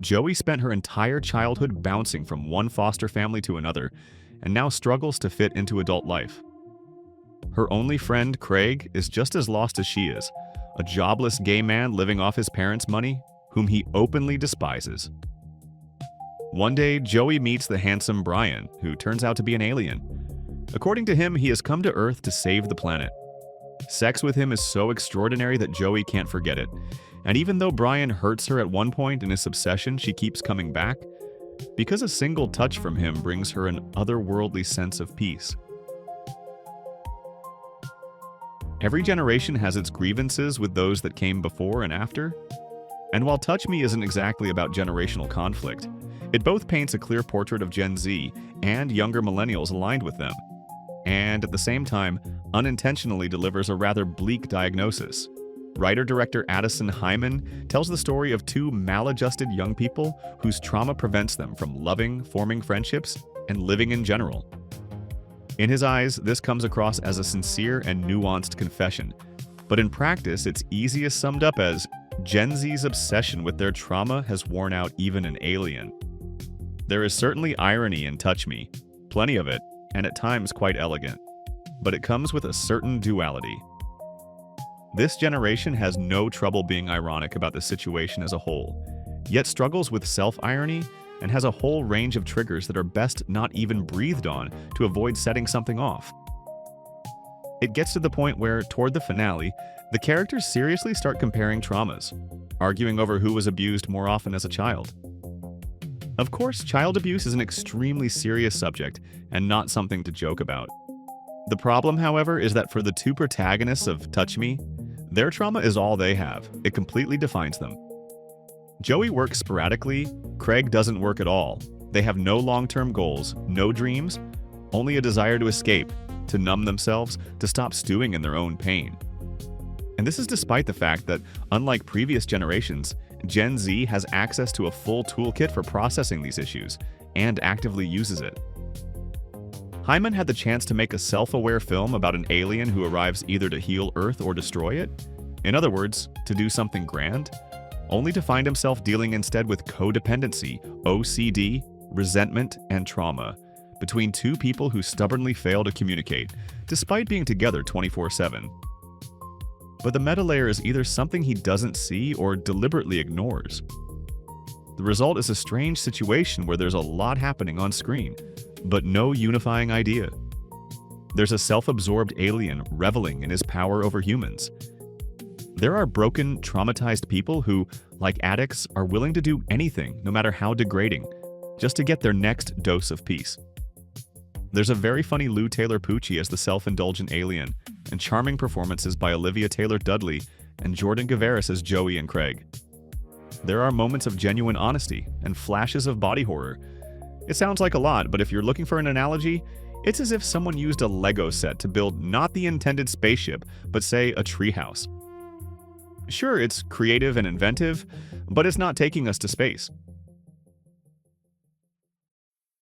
Joey spent her entire childhood bouncing from one foster family to another, and now struggles to fit into adult life. Her only friend, Craig, is just as lost as she is, a jobless gay man living off his parents' money, whom he openly despises. One day, Joey meets the handsome Brian, who turns out to be an alien. According to him, he has come to Earth to save the planet. Sex with him is so extraordinary that Joey can't forget it, and even though Brian hurts her at one point in his obsession, she keeps coming back, because a single touch from him brings her an otherworldly sense of peace. Every generation has its grievances with those that came before and after. And while Touch Me isn't exactly about generational conflict, it both paints a clear portrait of Gen Z and younger millennials aligned with them, and at the same time, unintentionally delivers a rather bleak diagnosis. Writer-director Addison Heimann tells the story of two maladjusted young people whose trauma prevents them from loving, forming friendships, and living in general. In his eyes, this comes across as a sincere and nuanced confession, but in practice, it's easiest summed up as Gen Z's obsession with their trauma has worn out even an alien. There is certainly irony in Touch Me, plenty of it, and at times quite elegant, but it comes with a certain duality. This generation has no trouble being ironic about the situation as a whole, yet struggles with self-irony and has a whole range of triggers that are best not even breathed on to avoid setting something off. It gets to the point where, toward the finale, the characters seriously start comparing traumas, arguing over who was abused more often as a child. Of course, child abuse is an extremely serious subject and not something to joke about. The problem, however, is that for the two protagonists of Touch Me, their trauma is all they have. It completely defines them. Joey works sporadically, Craig doesn't work at all. They have no long-term goals, no dreams, only a desire to escape, to numb themselves, to stop stewing in their own pain. And this is despite the fact that, unlike previous generations, Gen Z has access to a full toolkit for processing these issues, and actively uses it. Heimann had the chance to make a self-aware film about an alien who arrives either to heal Earth or destroy it, in other words, to do something grand, only to find himself dealing instead with codependency, OCD, resentment, and trauma, between two people who stubbornly fail to communicate, despite being together 24/7. But the meta layer is either something he doesn't see or deliberately ignores. The result is a strange situation where there's a lot happening on screen, but no unifying idea. There's a self-absorbed alien reveling in his power over humans. There are broken, traumatized people who, like addicts, are willing to do anything, no matter how degrading, just to get their next dose of peace. There's a very funny Lou Taylor Pucci as the self-indulgent alien, and charming performances by Olivia Dudley and Jordan Gavaris as Joey and Craig. There are moments of genuine honesty and flashes of body horror. It sounds like a lot, but if you're looking for an analogy, it's as if someone used a Lego set to build not the intended spaceship, but say a treehouse. Sure, it's creative and inventive, but it's not taking us to space.